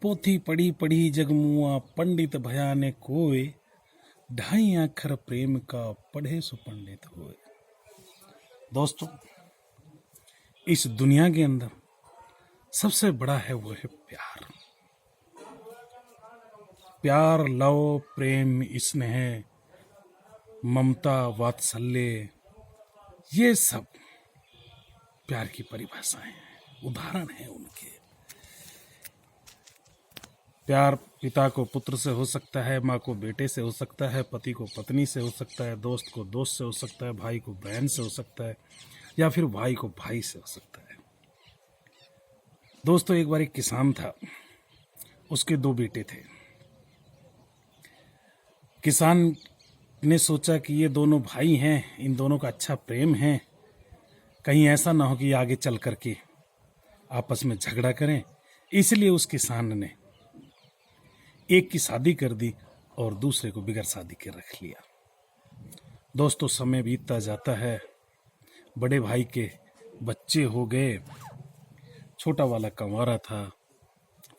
पोथी पढ़ी पढ़ी जगमुआ पंडित भयाने कोय, ढाई अक्षर प्रेम का पढ़े सो पंडित होए। दोस्तों, इस दुनिया के अंदर सबसे बड़ा है वो है प्यार। प्यार, लव, प्रेम, स्नेह, ममता, वात्सल्य, ये सब प्यार की परिभाषाएं हैं, उदाहरण हैं उनके। प्यार पिता को पुत्र से हो सकता है, माँ को बेटे से हो सकता है, पति को पत्नी से हो सकता है, दोस्त को दोस्त से हो सकता है, भाई को बहन से हो सकता है, या फिर भाई को भाई से हो सकता है। दोस्तों, एक बार एक किसान था, उसके 2 बेटे थे। किसान ने सोचा कि ये दोनों भाई हैं, इन दोनों का अच्छा प्रेम है, कहीं ऐसा ना हो कि आगे चल करके आपस में झगड़ा करें। इसलिए उस किसान ने एक की शादी कर दी और दूसरे को बिगड़ शादी के रख लिया। दोस्तों, समय बीतता जाता है, बड़े भाई के बच्चे हो गए, छोटा वाला कंवारा था,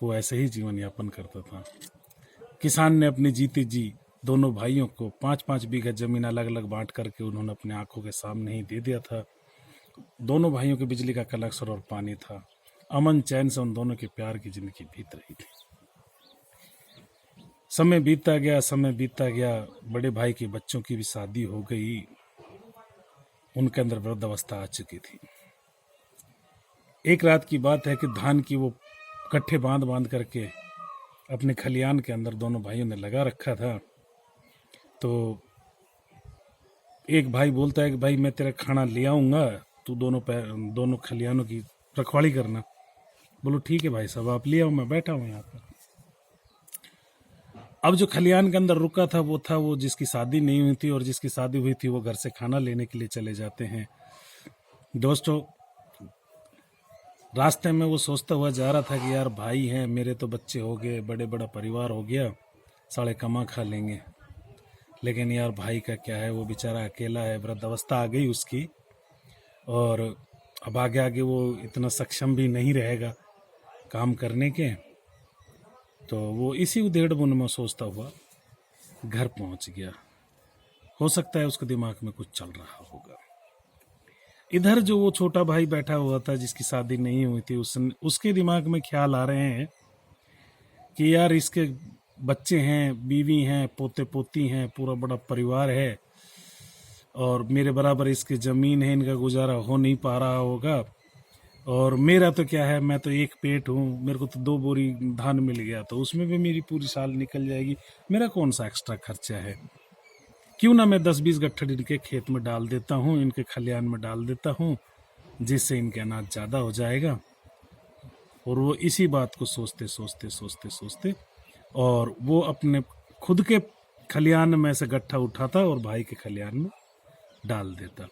वो ऐसे ही जीवन यापन करता था। किसान ने अपने जीते जी दोनों भाइयों को 5-5 बीघा जमीन अलग अलग बांट करके उन्होंने अपने आंखों के सामने ही दे दिया था। दोनों भाइयों के बिजली का कनेक्शन और पानी था। अमन चैन से उन दोनों के प्यार की जिंदगी बीत रही थी। समय बीतता गया, बड़े भाई के बच्चों की भी शादी हो गई, उनके अंदर वृद्धावस्था आ चुकी थी। एक रात की बात है कि धान की वो कट्ठे बांध बांध करके अपने खलियान के अंदर दोनों भाइयों ने लगा रखा था। तो एक भाई बोलता है कि भाई मैं तेरा खाना ले आऊँगा, तू दोनों खलियानों की रखवाली करना। बोलो ठीक है भाई साहब, आप ले आओ, मैं बैठा हूँ यहाँ पर। अब जो खलियान के अंदर रुका था वो जिसकी शादी नहीं हुई थी, और जिसकी शादी हुई थी वो घर से खाना लेने के लिए चले जाते हैं। दोस्तों, रास्ते में वो सोचता हुआ जा रहा था कि यार भाई हैं, मेरे तो बच्चे हो गए, बड़ा परिवार हो गया, साले कमा खा लेंगे, लेकिन यार भाई का क्या है, वो बेचारा अकेला है, वृद्धावस्था आ गई उसकी, और अब आगे वो इतना सक्षम भी नहीं रहेगा काम करने के। तो वो इसी उधेड़-बुन में सोचता हुआ घर पहुंच गया। हो सकता है उसके दिमाग में कुछ चल रहा होगा। इधर जो वो छोटा भाई बैठा हुआ था जिसकी शादी नहीं हुई थी, उसके दिमाग में ख्याल आ रहे हैं कि यार इसके बच्चे हैं, बीवी हैं, पोते पोती हैं, पूरा बड़ा परिवार है, और मेरे बराबर इसकी ज़मीन है, इनका गुजारा हो नहीं पा रहा होगा, और मेरा तो क्या है, मैं तो एक पेट हूँ, मेरे को तो 2 बोरी धान मिल गया तो उसमें भी मेरी पूरी साल निकल जाएगी, मेरा कौन सा एक्स्ट्रा खर्चा है, क्यों ना मैं 10-20 गट्ठर इनके खेत में डाल देता हूँ, इनके खलियान में डाल देता हूँ, जिससे इनके अनाज ज़्यादा हो जाएगा। और वो इसी बात को सोचते और वो अपने खुद के खलियान में से गट्ठा उठाता और भाई के खलियान में डाल देता।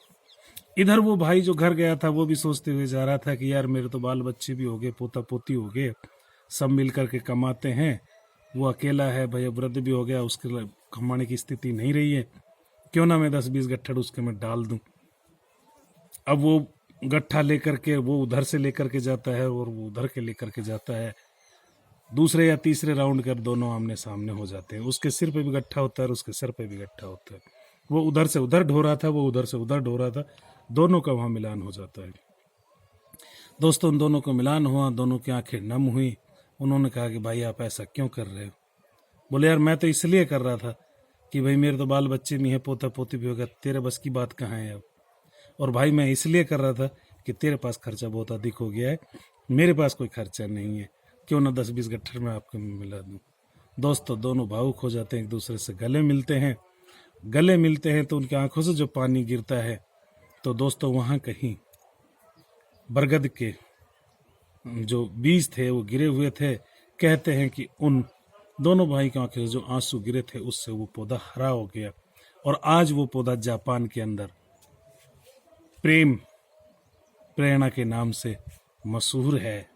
इधर वो भाई जो घर गया था वो भी सोचते हुए जा रहा था कि यार मेरे तो बाल बच्चे भी हो गए, पोता पोती हो गए, सब मिल करके कमाते हैं, वो अकेला है, भैया वृद्ध भी हो गया, उसके लिए कमाने की स्थिति नहीं रही है, क्यों ना मैं 10-20 गट्ठर उसके में डाल दूं। अब वो गट्ठा लेकर के वो उधर से लेकर के जाता है और वो उधर के लेकर के जाता है। दूसरे या तीसरे राउंड कर दोनों आमने सामने हो जाते हैं। उसके सिर पे भी गट्ठा होता है और उसके सिर पे भी गट्ठा होता है। वो उधर से उधर ढो रहा था, वो उधर से उधर ढो रहा था, दोनों का वहाँ मिलान हो जाता है। दोस्तों, उन दोनों को मिलान हुआ, दोनों की आंखें नम हुई। उन्होंने कहा कि भाई आप ऐसा क्यों कर रहे हो? बोले यार मैं तो इसलिए कर रहा था कि भाई मेरे तो बाल बच्चे भी हैं, पोता पोती भी हो गया, तेरे बस की बात कहाँ है अब? और भाई मैं इसलिए कर रहा था कि तेरे पास खर्चा बहुत अधिक हो गया है, मेरे पास कोई खर्चा नहीं है, क्यों ना 10-20 गट्ठर में आपको मिला दूं। दोस्तों, दोनों भावुक हो जाते हैं, एक दूसरे से गले मिलते हैं तो उनकी आंखों से जो पानी गिरता है, तो दोस्तों वहाँ कहीं बरगद के जो बीज थे वो गिरे हुए थे। कहते हैं कि उन दोनों भाई की आंखों से जो आंसू गिरे थे उससे वो पौधा हरा हो गया, और आज वो पौधा जापान के अंदर प्रेम प्रेरणा के नाम से मशहूर है।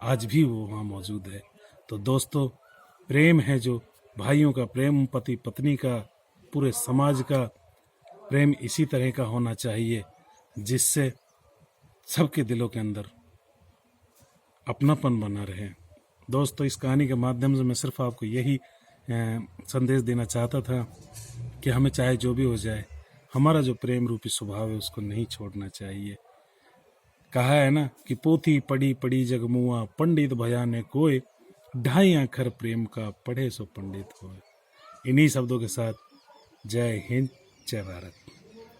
आज भी वो वहाँ मौजूद है। तो दोस्तों, प्रेम है जो भाइयों का प्रेम, पति पत्नी का, पूरे समाज का प्रेम इसी तरह का होना चाहिए जिससे सबके दिलों के अंदर अपनापन बना रहे। दोस्तों, इस कहानी के माध्यम से मैं सिर्फ आपको यही संदेश देना चाहता था कि हमें चाहे जो भी हो जाए, हमारा जो प्रेम रूपी स्वभाव है उसको नहीं छोड़ना चाहिए। कहा है ना कि पोथी पढ़ी पढ़ी जगमुआ, पंडित भयाने कोय, ढाई अक्षर प्रेम का पढ़े सो पंडित होए। इन्हीं शब्दों के साथ जय हिंद, जय भारत।